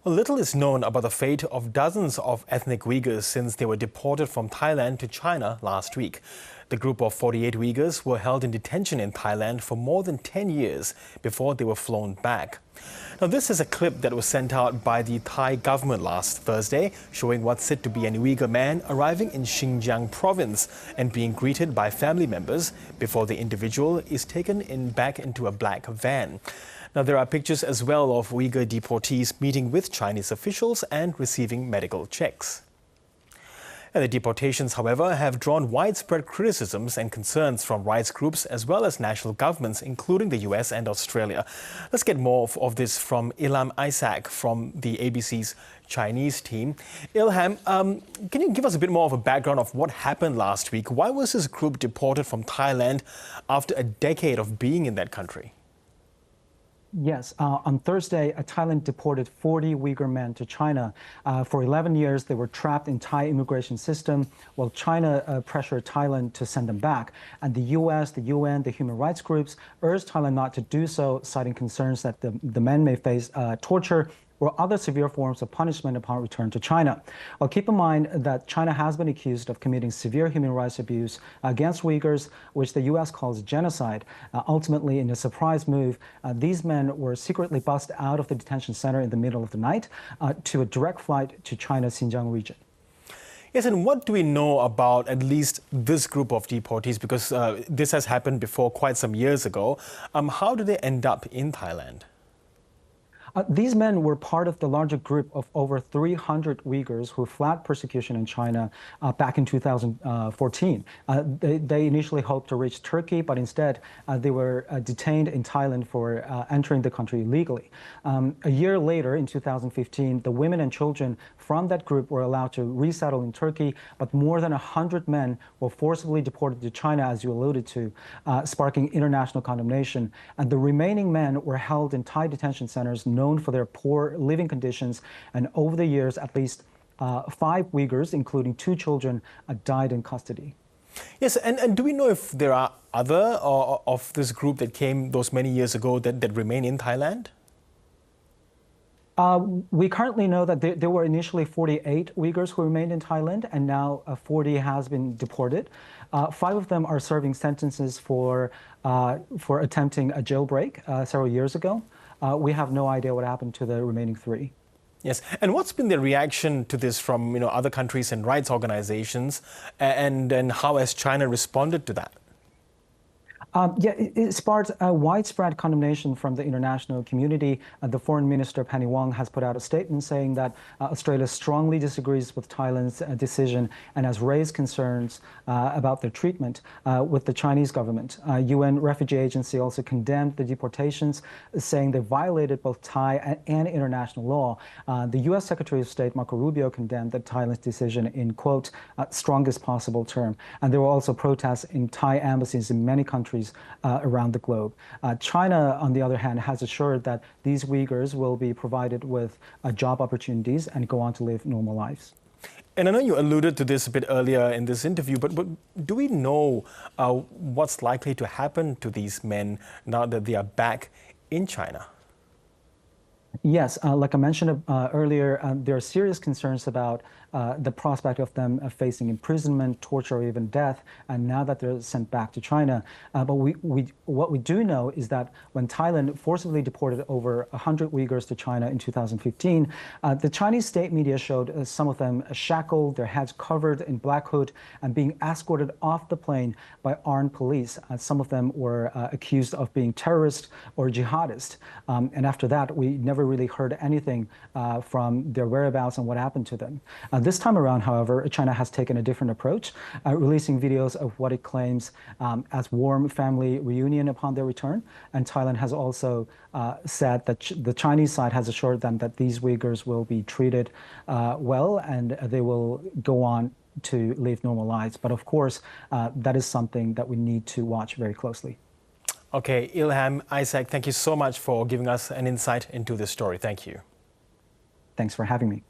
Well, little is known about the fate of dozens of ethnic Uyghurs since they were deported from Thailand to China last week. The group of 48 Uyghurs were held in detention in Thailand for more than 10 years before they were flown back. Now, this is a clip that was sent out by the Thai government last Thursday, showing what's said to be an Uyghur man arriving in Xinjiang province and being greeted by family members before the individual is taken back into a black van. Now, there are pictures as well of Uyghur deportees meeting with Chinese officials and receiving medical checks. And the deportations, however, have drawn widespread criticisms and concerns from rights groups as well as national governments, including the US and Australia. Let's get more of this from Ilham Isaac from the ABC's Chinese team. Ilham, can you give us a bit more of a background of what happened last week? Why was this group deported from Thailand after a decade of being in that country? Yes, on Thursday, Thailand deported 40 Uyghur men to China. For 11 years, they were trapped in Thai immigration system, while China pressured Thailand to send them back. And the US, the UN, the human rights groups urged Thailand not to do so, citing concerns that the men may face torture or other severe forms of punishment upon return to China. Well, keep in mind that China has been accused of committing severe human rights abuse against Uyghurs, which the U.S. calls genocide. Ultimately, in a surprise move, these men were secretly bussed out of the detention center in the middle of the night to a direct flight to China's Xinjiang region. Yes, and what do we know about at least this group of deportees? Because this has happened before quite some years ago. How did they end up in Thailand? These men were part of the larger group of over 300 Uyghurs who fled persecution in China back in 2014. They initially hoped to reach Turkey, but instead they were detained in Thailand for entering the country illegally. A year later, in 2015, the women and children from that group were allowed to resettle in Turkey, but more than 100 men were forcibly deported to China, as you alluded to, sparking international condemnation. And the remaining men were held in Thai detention centers known for their poor living conditions, and over the years, at least 5 Uyghurs, including 2 children, died in custody. Yes, and do we know if there are other of this group that came those many years ago that remain in Thailand? We currently know that there were initially 48 Uyghurs who remained in Thailand, and now 40 has been deported. 5 of them are serving sentences for attempting a jailbreak several years ago. We have no idea what happened to the remaining 3. Yes, and what's been the reaction to this from other countries and rights organizations, and how has China responded to that? It sparked a widespread condemnation from the international community. The foreign minister, Penny Wong, has put out a statement saying that Australia strongly disagrees with Thailand's decision and has raised concerns about their treatment with the Chinese government. UN Refugee Agency also condemned the deportations, saying they violated both Thai and international law. The U.S. Secretary of State, Marco Rubio, condemned the Thailand's decision in, quote, strongest possible term. And there were also protests in Thai embassies in many countries around the globe. China, on the other hand, has assured that these Uyghurs will be provided with job opportunities and go on to live normal lives. And I know you alluded to this a bit earlier in this interview, but do we know what's likely to happen to these men now that they are back in China? Yes, like I mentioned earlier, there are serious concerns about the prospect of them facing imprisonment, torture, or even death, and now that they're sent back to China. But what we do know is that when Thailand forcibly deported over 100 Uyghurs to China in 2015, the Chinese state media showed some of them shackled, their heads covered in black hood, and being escorted off the plane by armed police. Some of them were accused of being terrorists or jihadists. And after that, we never really heard anything from their whereabouts and what happened to them. This time around, however, China has taken a different approach, releasing videos of what it claims as warm family reunion upon their return. And Thailand has also said that the Chinese side has assured them that these Uyghurs will be treated well and they will go on to live normal lives. But of course, that is something that we need to watch very closely. Okay, Ilham Isaac, thank you so much for giving us an insight into this story. Thank you. Thanks for having me.